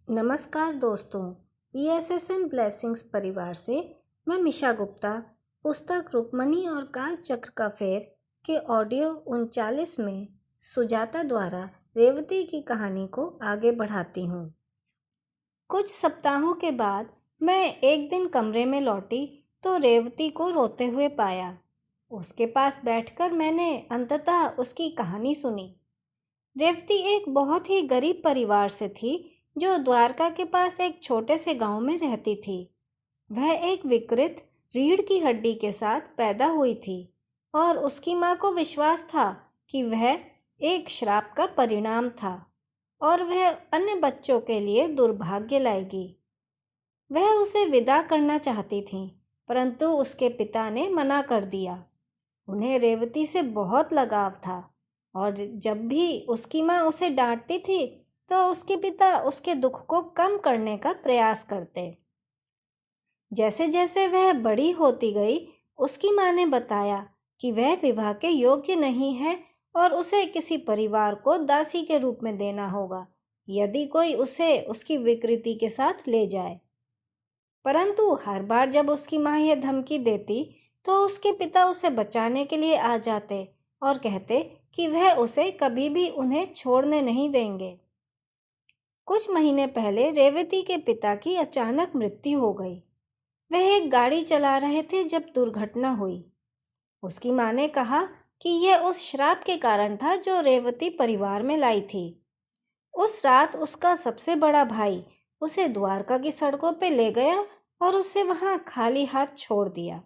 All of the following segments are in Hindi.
नमस्कार दोस्तों, PSSM ब्लेसिंग्स परिवार से मैं मिशा गुप्ता पुस्तक रुक्मणी और काल चक्र का फेर के ऑडियो 39 में सुजाता द्वारा रेवती की कहानी को आगे बढ़ाती हूँ। कुछ सप्ताहों के बाद मैं एक दिन कमरे में लौटी तो रेवती को रोते हुए पाया। उसके पास बैठकर मैंने अंततः उसकी कहानी सुनी। रेवती एक बहुत ही गरीब परिवार से थी जो द्वारका के पास एक छोटे से गांव में रहती थी। वह एक विकृत रीढ़ की हड्डी के साथ पैदा हुई थी और उसकी माँ को विश्वास था कि वह एक श्राप का परिणाम था और वह अन्य बच्चों के लिए दुर्भाग्य लाएगी। वह उसे विदा करना चाहती थी, परंतु उसके पिता ने मना कर दिया। उन्हें रेवती से बहुत लगाव था और जब भी उसकी माँ उसे डांटती थी तो उसके पिता उसके दुख को कम करने का प्रयास करते। जैसे जैसे वह बड़ी होती गई, उसकी माँ ने बताया कि वह विवाह के योग्य नहीं है और उसे किसी परिवार को दासी के रूप में देना होगा यदि कोई उसे उसकी विकृति के साथ ले जाए। परंतु हर बार जब उसकी माँ यह धमकी देती तो उसके पिता उसे बचाने के लिए आ जाते और कहते कि वह उसे कभी भी उन्हें छोड़ने नहीं देंगे। कुछ महीने पहले रेवती के पिता की अचानक मृत्यु हो गई। वह एक गाड़ी चला रहे थे जब दुर्घटना हुई। उसकी माँ ने कहा कि यह उस श्राप के कारण था जो रेवती परिवार में लाई थी। उस रात उसका सबसे बड़ा भाई उसे द्वारका की सड़कों पे ले गया और उसे वहां खाली हाथ छोड़ दिया।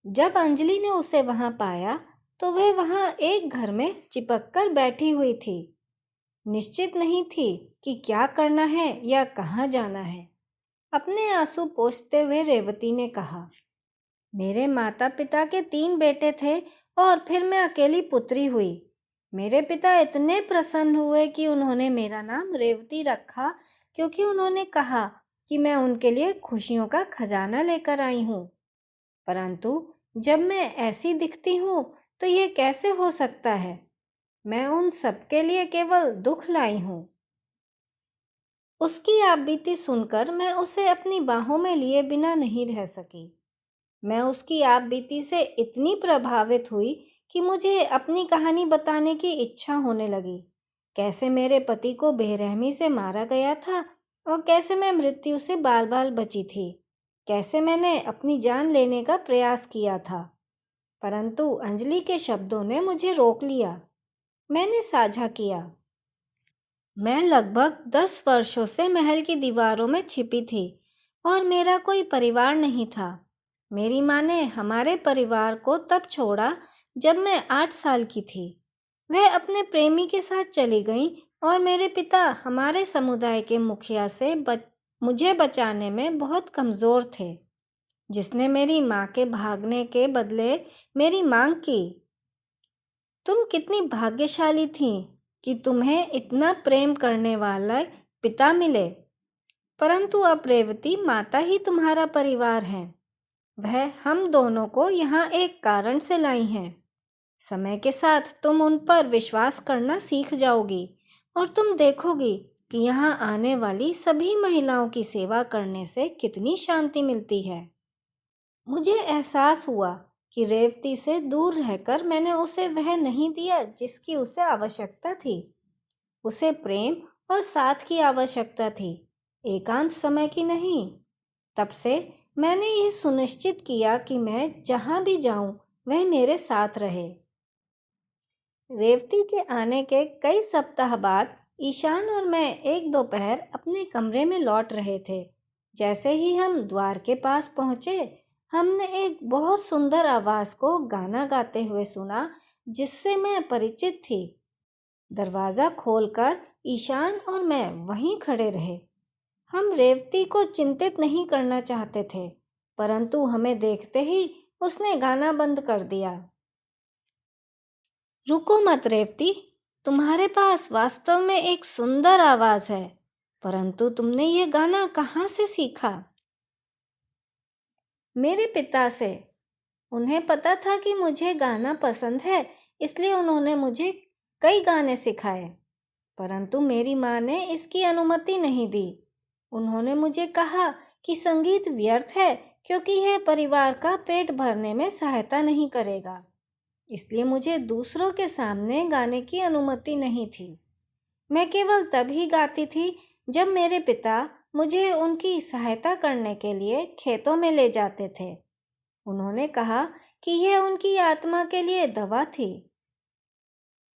जब अंजलि ने उसे वहां पाया तो वह वहां एक घर में चिपक कर बैठी हुई थी। निश्चित नहीं थी कि क्या करना है या कहाँ जाना है। अपने आंसू पोंछते हुए रेवती ने कहा, मेरे माता पिता के 3 बेटे थे और फिर मैं अकेली पुत्री हुई। मेरे पिता इतने प्रसन्न हुए कि उन्होंने मेरा नाम रेवती रखा क्योंकि उन्होंने कहा कि मैं उनके लिए खुशियों का खजाना लेकर आई हूँ। परंतु जब मैं ऐसी दिखती हूँ तो ये कैसे हो सकता है? मैं उन सबके लिए केवल दुख लाई हूँ। उसकी आप बीती सुनकर मैं उसे अपनी बाहों में लिए बिना नहीं रह सकी। मैं उसकी आप बीती से इतनी प्रभावित हुई कि मुझे अपनी कहानी बताने की इच्छा होने लगी। कैसे मेरे पति को बेरहमी से मारा गया था और कैसे मैं मृत्यु से बाल बाल बची थी। कैसे मैंने अपनी जान लेने का प्रयास किया था, परंतु अंजलि के शब्दों ने मुझे रोक लिया। मैंने साझा किया, मैं लगभग 10 वर्षों से महल की दीवारों में छिपी थी और मेरा कोई परिवार नहीं था। मेरी माँ ने हमारे परिवार को तब छोड़ा जब मैं 8 साल की थी। वह अपने प्रेमी के साथ चली गई और मेरे पिता हमारे समुदाय के मुखिया से मुझे बचाने में बहुत कमज़ोर थे, जिसने मेरी माँ के भागने के बदले मेरी मांग की। तुम कितनी भाग्यशाली थी कि तुम्हें इतना प्रेम करने वाला पिता मिले, परंतु अब रेवती माता ही तुम्हारा परिवार है। वह हम दोनों को यहाँ एक कारण से लाई हैं। समय के साथ तुम उन पर विश्वास करना सीख जाओगी और तुम देखोगी कि यहाँ आने वाली सभी महिलाओं की सेवा करने से कितनी शांति मिलती है। मुझे एहसास हुआ कि रेवती से दूर रहकर मैंने उसे वह नहीं दिया जिसकी उसे आवश्यकता थी। उसे प्रेम और साथ की आवश्यकता थी, एकांत समय की नहीं। तब से मैंने यह सुनिश्चित किया कि मैं जहाँ भी जाऊं वह मेरे साथ रहे। रेवती के आने के कई सप्ताह बाद ईशान और मैं एक दोपहर अपने कमरे में लौट रहे थे। जैसे ही हम द्वार के पास पहुंचे, हमने एक बहुत सुंदर आवाज को गाना गाते हुए सुना जिससे मैं परिचित थी। दरवाज़ा खोलकर ईशान और मैं वहीं खड़े रहे। हम रेवती को चिंतित नहीं करना चाहते थे, परंतु हमें देखते ही उसने गाना बंद कर दिया। रुको मत रेवती, तुम्हारे पास वास्तव में एक सुंदर आवाज़ है, परंतु तुमने ये गाना कहाँ से सीखा? मेरे पिता से। उन्हें पता था कि मुझे गाना पसंद है, इसलिए उन्होंने मुझे कई गाने सिखाए। परंतु मेरी माँ ने इसकी अनुमति नहीं दी। उन्होंने मुझे कहा कि संगीत व्यर्थ है क्योंकि यह परिवार का पेट भरने में सहायता नहीं करेगा। इसलिए मुझे दूसरों के सामने गाने की अनुमति नहीं थी। मैं केवल तभी गाती थी जब मेरे पिता मुझे उनकी सहायता करने के लिए खेतों में ले जाते थे। उन्होंने कहा कि यह उनकी आत्मा के लिए दवा थी।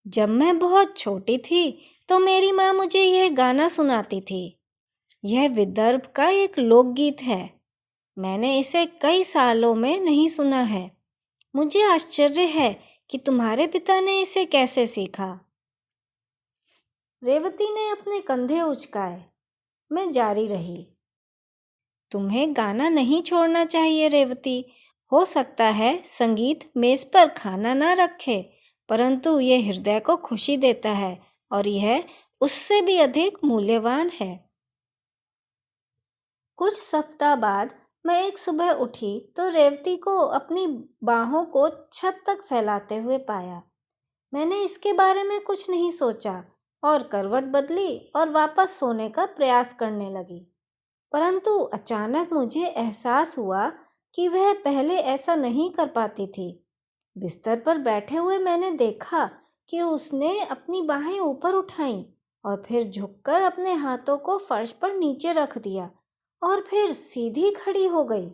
जब मैं बहुत छोटी थी तो मेरी माँ मुझे यह गाना सुनाती थी। यह विदर्भ का एक लोकगीत है। मैंने इसे कई सालों में नहीं सुना है। मुझे आश्चर्य है कि तुम्हारे पिता ने इसे कैसे सीखा। रेवती ने अपने कंधे उचकाए। मैं जारी रही। तुम्हें गाना नहीं छोड़ना चाहिए रेवती। हो सकता है संगीत मेज पर खाना ना रखे, परंतु यह हृदय को खुशी देता है और यह उससे भी अधिक मूल्यवान है। कुछ सप्ताह बाद मैं एक सुबह उठी तो रेवती को अपनी बाहों को छत तक फैलाते हुए पाया। मैंने इसके बारे में कुछ नहीं सोचा और करवट बदली और वापस सोने का प्रयास करने लगी। परंतु अचानक मुझे एहसास हुआ कि वह पहले ऐसा नहीं कर पाती थी। बिस्तर पर बैठे हुए मैंने देखा कि उसने अपनी बाहें ऊपर उठाईं और फिर झुककर अपने हाथों को फर्श पर नीचे रख दिया और फिर सीधी खड़ी हो गई।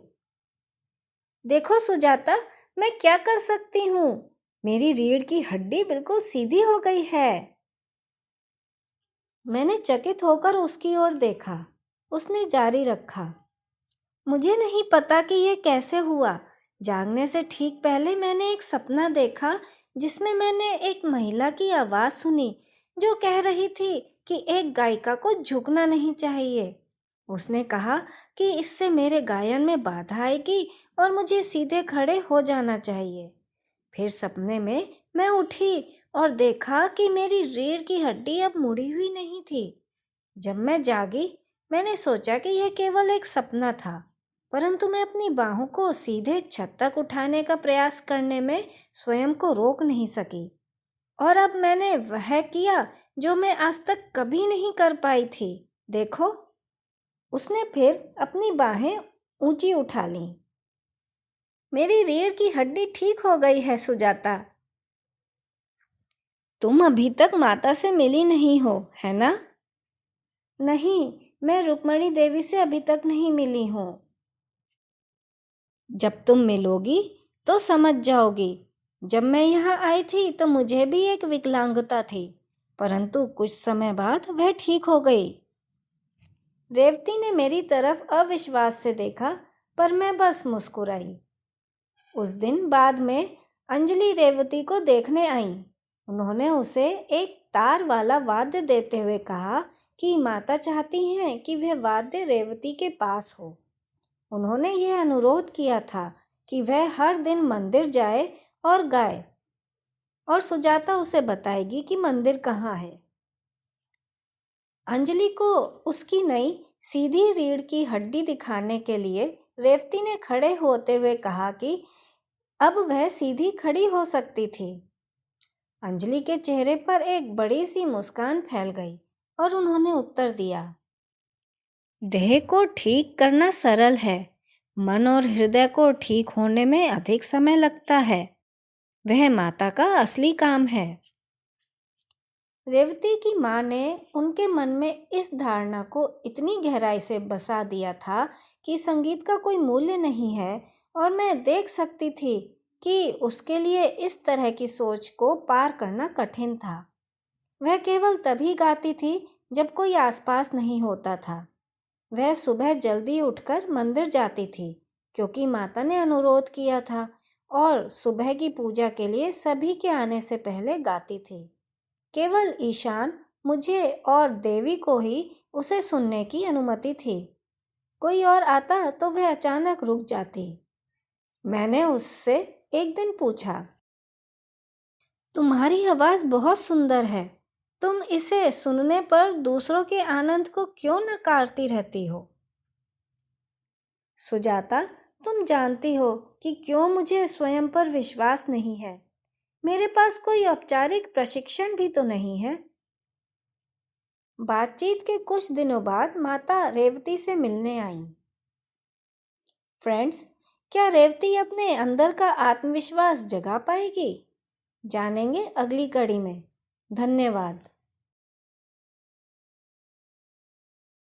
देखो सुजाता, मैं क्या कर सकती हूँ। मेरी रीढ़ की हड्डी बिल्कुल सीधी हो गई है। मैंने चकित होकर उसकी ओर देखा। उसने जारी रखा, मुझे नहीं पता कि यह कैसे हुआ। जागने से ठीक पहले मैंने एक सपना देखा जिसमें मैंने एक महिला की आवाज़ सुनी जो कह रही थी कि एक गायिका को झुकना नहीं चाहिए। उसने कहा कि इससे मेरे गायन में बाधा आएगी और मुझे सीधे खड़े हो जाना चाहिए। फिर सपने में मैं उठी और देखा कि मेरी रीढ़ की हड्डी अब मुड़ी हुई नहीं थी। जब मैं जागी मैंने सोचा कि यह केवल एक सपना था, परंतु मैं अपनी बाहों को सीधे छत तक उठाने का प्रयास करने में स्वयं को रोक नहीं सकी और अब मैंने वह किया जो मैं आज तक कभी नहीं कर पाई थी। देखो, उसने फिर अपनी बाहें ऊंची उठा लीं। मेरी रीढ़ की हड्डी ठीक हो गई है सुजाता। तुम अभी तक माता से मिली नहीं हो, है ना? नहीं, मैं रुक्मणी देवी से अभी तक नहीं मिली हूँ। जब तुम मिलोगी तो समझ जाओगी। जब मैं यहाँ आई थी तो मुझे भी एक विकलांगता थी, परंतु कुछ समय बाद वह ठीक हो गई। रेवती ने मेरी तरफ अविश्वास से देखा, पर मैं बस मुस्कुराई। उस दिन बाद में अंजलि रेवती को देखने आई। उन्होंने उसे एक तार वाला वाद्य देते हुए कहा कि माता चाहती हैं कि वह वाद्य रेवती के पास हो। उन्होंने यह अनुरोध किया था कि वह हर दिन मंदिर जाए और गाए, और सुजाता उसे बताएगी कि मंदिर कहाँ है। अंजलि को उसकी नई सीधी रीढ़ की हड्डी दिखाने के लिए रेवती ने खड़े होते हुए कहा कि अब वह सीधी खड़ी हो सकती थी। अंजलि के चेहरे पर एक बड़ी सी मुस्कान फैल गई और उन्होंने उत्तर दिया, देह को ठीक करना सरल है, मन और हृदय को ठीक होने में अधिक समय लगता है। वह माता का असली काम है। रेवती की माँ ने उनके मन में इस धारणा को इतनी गहराई से बसा दिया था कि संगीत का कोई मूल्य नहीं है, और मैं देख सकती थी कि उसके लिए इस तरह की सोच को पार करना कठिन था। वह केवल तभी गाती थी जब कोई आसपास नहीं होता था। वह सुबह जल्दी उठकर मंदिर जाती थी क्योंकि माता ने अनुरोध किया था, और सुबह की पूजा के लिए सभी के आने से पहले गाती थी। केवल ईशान, मुझे और देवी को ही उसे सुनने की अनुमति थी। कोई और आता तो वह अचानक रुक जाती। मैंने उससे एक दिन पूछा, तुम्हारी आवाज़ बहुत सुंदर है, तुम इसे सुनने पर दूसरों के आनंद को क्यों नकारती रहती हो? सुजाता, तुम जानती हो कि क्यों मुझे स्वयं पर विश्वास नहीं है। मेरे पास कोई औपचारिक प्रशिक्षण भी तो नहीं है। बातचीत के कुछ दिनों बाद माता रेवती से मिलने आईं। फ्रेंड्स, क्या रेवती अपने अंदर का आत्मविश्वास जगा पाएगी? जानेंगे अगली कड़ी में। धन्यवाद।